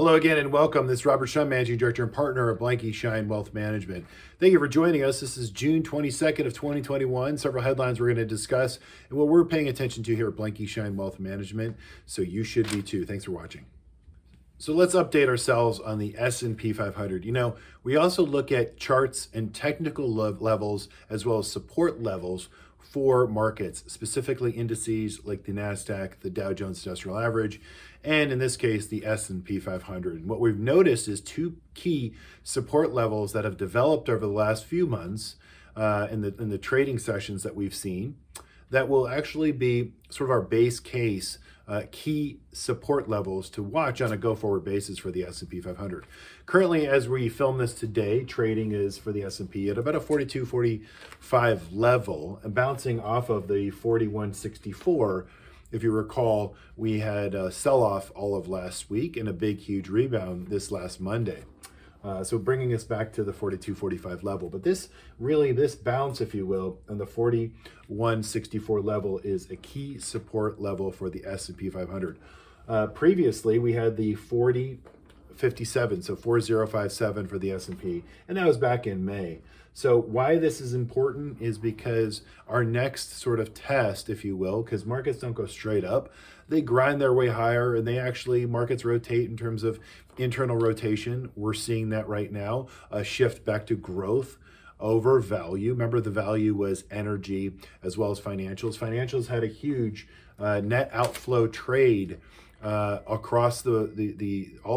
Hello again and welcome. This is Robert Schein, Managing Director and Partner of Blanke Schein Wealth Management. Thank you for joining us. This is June 22nd of 2021. Several headlines we're going to discuss and what we're paying attention to here at Blanke Schein Wealth Management. So you should be too. Thanks for watching. So let's update ourselves on the S&P 500. We also look at charts and technical levels as well as support levels for markets, specifically indices like the NASDAQ, the Dow Jones Industrial Average, and in this case, the S&P 500. And what we've noticed is two key support levels that have developed over the last few months in the trading sessions that we've seen that will actually be sort of our base case key support levels to watch on a go-forward basis for the S&P 500. Currently, as we film this today, trading is for the S&P at about a 42-45 level and bouncing off of the 41.64. If you recall, we had a sell-off all of last week and a big, huge rebound this last Monday. So bringing us back to the 42-45 level. But this bounce, if you will, on the 41.64 level is a key support level for the S&P 500. Previously, we had the 40.57, so 4057 for the S&P, and that was back in May. So why this is important is because our next sort of test, if you will, because markets don't go straight up, they grind their way higher and markets rotate in terms of internal rotation. We're seeing that right now, a shift back to growth over value. Remember, the value was energy as well as financials. Financials had a huge net outflow trade across all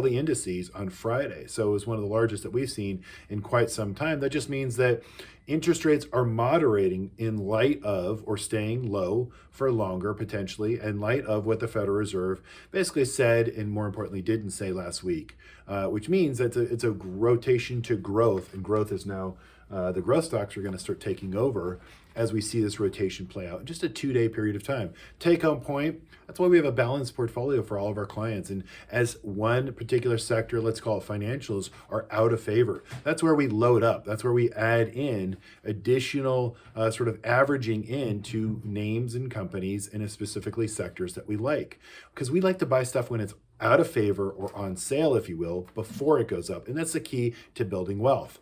the indices on Friday. So it was one of the largest that we've seen in quite some time. That just means that interest rates are moderating in light of, or staying low for longer potentially, in light of what the Federal Reserve basically said and more importantly didn't say last week, which means that it's a rotation to growth, and growth is now the growth stocks are going to start taking over as we see this rotation play out in just a 2-day period of time. Take home point, that's why we have a balanced portfolio for all of our clients. And as one particular sector, let's call it financials, are out of favor, that's where we load up. That's where we add in additional sort of averaging into names and companies and specifically sectors that we like. Because we like to buy stuff when it's out of favor or on sale, if you will, before it goes up. And that's the key to building wealth.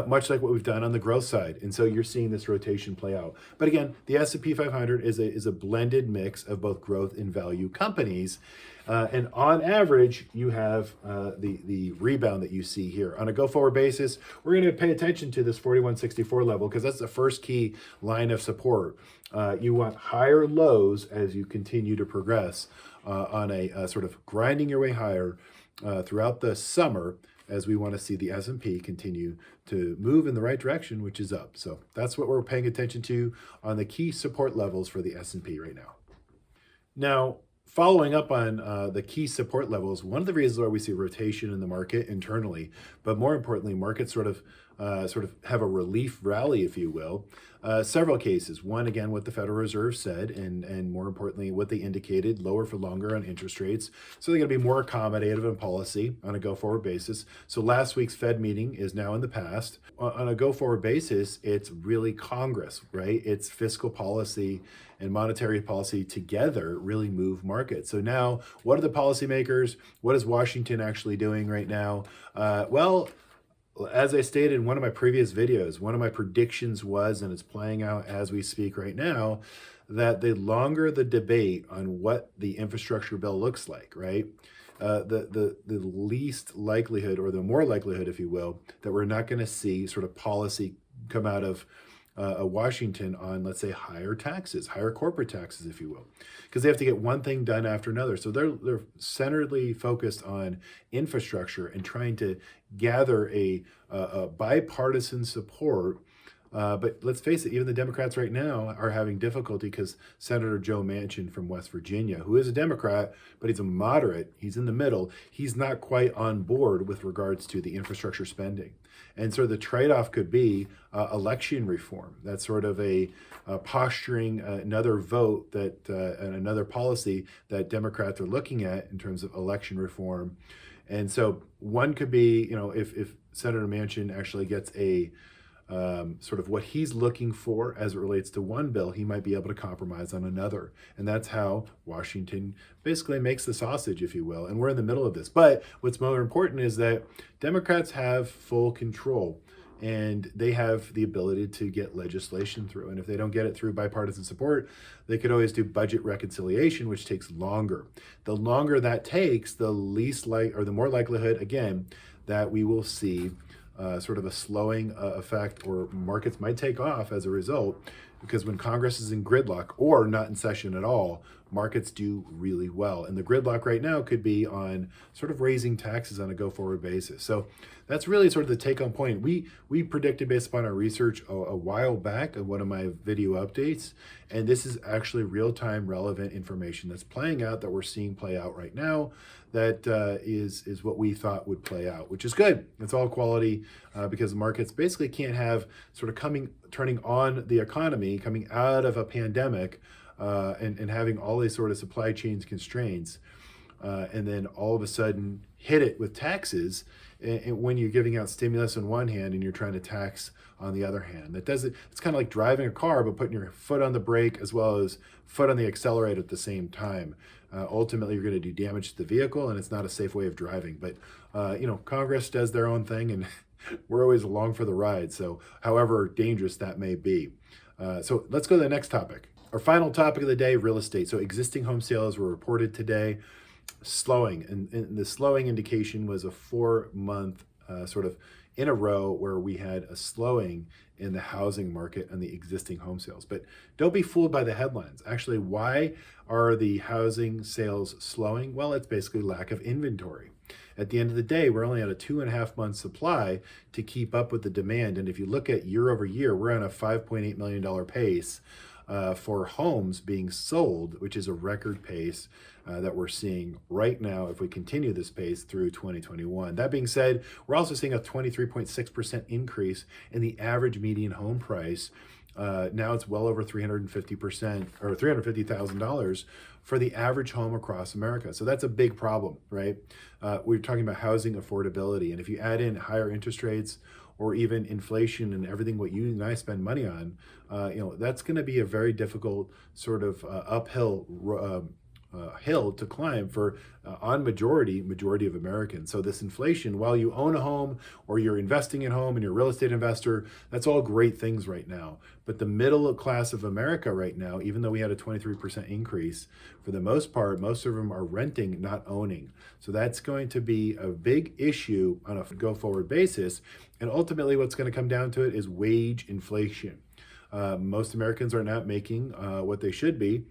Much like what we've done on the growth side. And so you're seeing this rotation play out. But again, the S&P 500 is a blended mix of both growth and value companies. And on average, you have the rebound that you see here. On a go-forward basis, we're going to pay attention to this 41.64 level because that's the first key line of support. You want higher lows as you continue to progress on a sort of grinding your way higher throughout the summer, as we want to see the S&P continue to move in the right direction, which is up. So that's what we're paying attention to on the key support levels for the S&P right now. Now, following up on the key support levels, one of the reasons why we see rotation in the market internally, but more importantly, markets sort of have a relief rally, if you will. Several cases. One, again, what the Federal Reserve said, and more importantly, what they indicated, lower for longer on interest rates. So they're going to be more accommodative in policy on a go-forward basis. So last week's Fed meeting is now in the past. On a go-forward basis, it's really Congress, right? It's fiscal policy and monetary policy together really move markets. So now, what are the policymakers? What is Washington actually doing right now? Well, as I stated in one of my previous videos, one of my predictions was, and it's playing out as we speak right now, that the longer the debate on what the infrastructure bill looks like, right, the least likelihood, or the more likelihood, if you will, that we're not going to see sort of policy come out of Washington on, let's say, higher taxes, higher corporate taxes, if you will, because they have to get one thing done after another. So they're centeredly focused on infrastructure and trying to gather a bipartisan support. But let's face it, even the Democrats right now are having difficulty because Senator Joe Manchin from West Virginia, who is a Democrat, but he's a moderate, he's in the middle, he's not quite on board with regards to the infrastructure spending. And so the trade-off could be election reform. That's sort of a posturing another vote that and another policy that Democrats are looking at in terms of election reform. And so one could be, if Senator Manchin actually gets a sort of what he's looking for as it relates to one bill, he might be able to compromise on another. And that's how Washington basically makes the sausage, if you will. And we're in the middle of this. But what's more important is that Democrats have full control, and they have the ability to get legislation through. And if they don't get it through bipartisan support, they could always do budget reconciliation, which takes longer. The longer that takes, the more likelihood, again, that we will see sort of a slowing effect, or markets might take off as a result, because when Congress is in gridlock or not in session at all, markets do really well. And the gridlock right now could be on sort of raising taxes on a go-forward basis. So that's really sort of the take-home point. We predicted, based upon our research a while back in one of my video updates, and this is actually real-time relevant information that's playing out, that we're seeing play out right now, that is what we thought would play out, which is good. It's all quality, because the markets basically can't have sort of turning on the economy, coming out of a pandemic, and having all these sort of supply chains constraints, and then all of a sudden hit it with taxes, and when you're giving out stimulus on one hand and you're trying to tax on the other hand. It's kind of like driving a car but putting your foot on the brake as well as foot on the accelerator at the same time. Ultimately, you're going to do damage to the vehicle, and it's not a safe way of driving. But Congress does their own thing, and we're always along for the ride. So however dangerous that may be. So let's go to the next topic. Our final topic of the day, real estate. So existing home sales were reported today slowing, and the slowing indication was a 4-month sort of in a row where we had a slowing in the housing market and the existing home sales. But don't be fooled by the headlines. Actually, why are the housing sales slowing? Well, it's basically lack of inventory. At the end of the day, we're only at a 2.5 month supply to keep up with the demand. And if you look at year over year, we're on a $5.8 million pace for homes being sold, which is a record pace that we're seeing right now if we continue this pace through 2021. That being said, we're also seeing a 23.6% increase in the average median home price. Now it's well over 350% or $350,000 for the average home across America. So that's a big problem, right? We're talking about housing affordability. And if you add in higher interest rates or even inflation and everything what you and I spend money on, that's going to be a very difficult sort of uphill hill to climb for on majority of Americans. So this inflation, while you own a home or you're investing in home and you're a real estate investor, that's all great things right now. But the middle class of America right now, even though we had a 23% increase, for the most part, most of them are renting, not owning. So that's going to be a big issue on a go-forward basis. And ultimately, what's going to come down to it is wage inflation. Most Americans are not making what they should be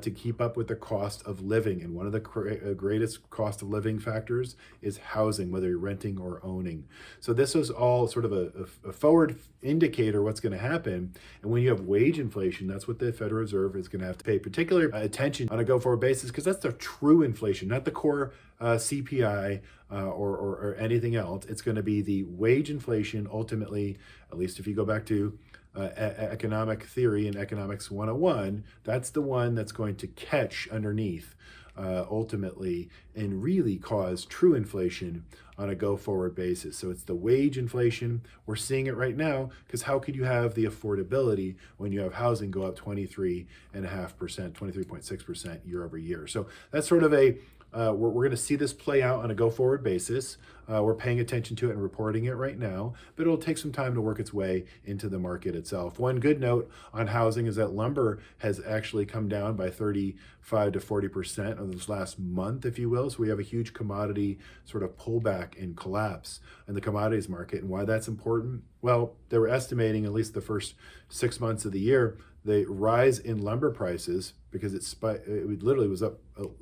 to keep up with the cost of living. And one of the greatest cost of living factors is housing, whether you're renting or owning. So this is all sort of a forward indicator what's going to happen. And when you have wage inflation, that's what the Federal Reserve is going to have to pay particular attention on a go-forward basis, because that's the true inflation, not the core CPI or anything else. It's going to be the wage inflation ultimately, at least if you go back to economic theory and economics 101, that's the one that's going to catch underneath ultimately and really cause true inflation on a go-forward basis. So it's the wage inflation. We're seeing it right now, because how could you have the affordability when you have housing go up 23.5%, 23.6% year over year? So that's sort of we're going to see this play out on a go-forward basis. We're paying attention to it and reporting it right now, but it'll take some time to work its way into the market itself. One good note on housing is that lumber has actually come down by 35 to 40% of this last month, if you will. So we have a huge commodity sort of pullback and collapse in the commodities market. And why that's important? Well, they were estimating, at least the first 6 months of the year, the rise in lumber prices, because it literally was up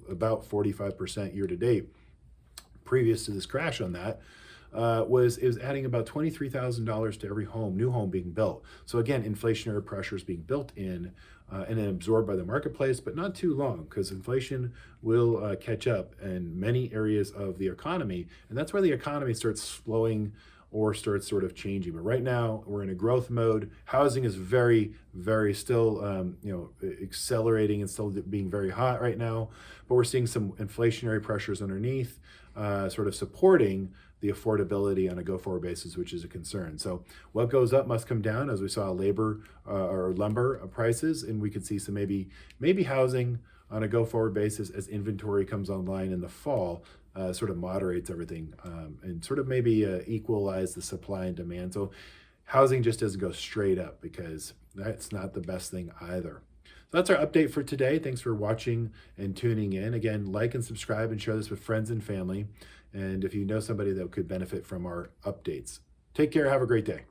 about 45% year to date previous to this crash on that, it was adding about $23,000 to every new home being built. So again, inflationary pressures being built in and then absorbed by the marketplace, but not too long, because inflation will catch up in many areas of the economy. And that's where the economy starts slowing or starts sort of changing. But right now we're in a growth mode. Housing is very, very still, accelerating and still being very hot right now. But we're seeing some inflationary pressures underneath, sort of supporting the affordability on a go-forward basis, which is a concern. So what goes up must come down, as we saw labor or lumber prices, and we could see some maybe housing on a go-forward basis as inventory comes online in the fall, sort of moderates everything and sort of maybe equalize the supply and demand. So housing just doesn't go straight up, because that's not the best thing either. So that's our update for today. Thanks for watching and tuning in. Again, like and subscribe and share this with friends and family. And if you know somebody that could benefit from our updates, take care. Have a great day.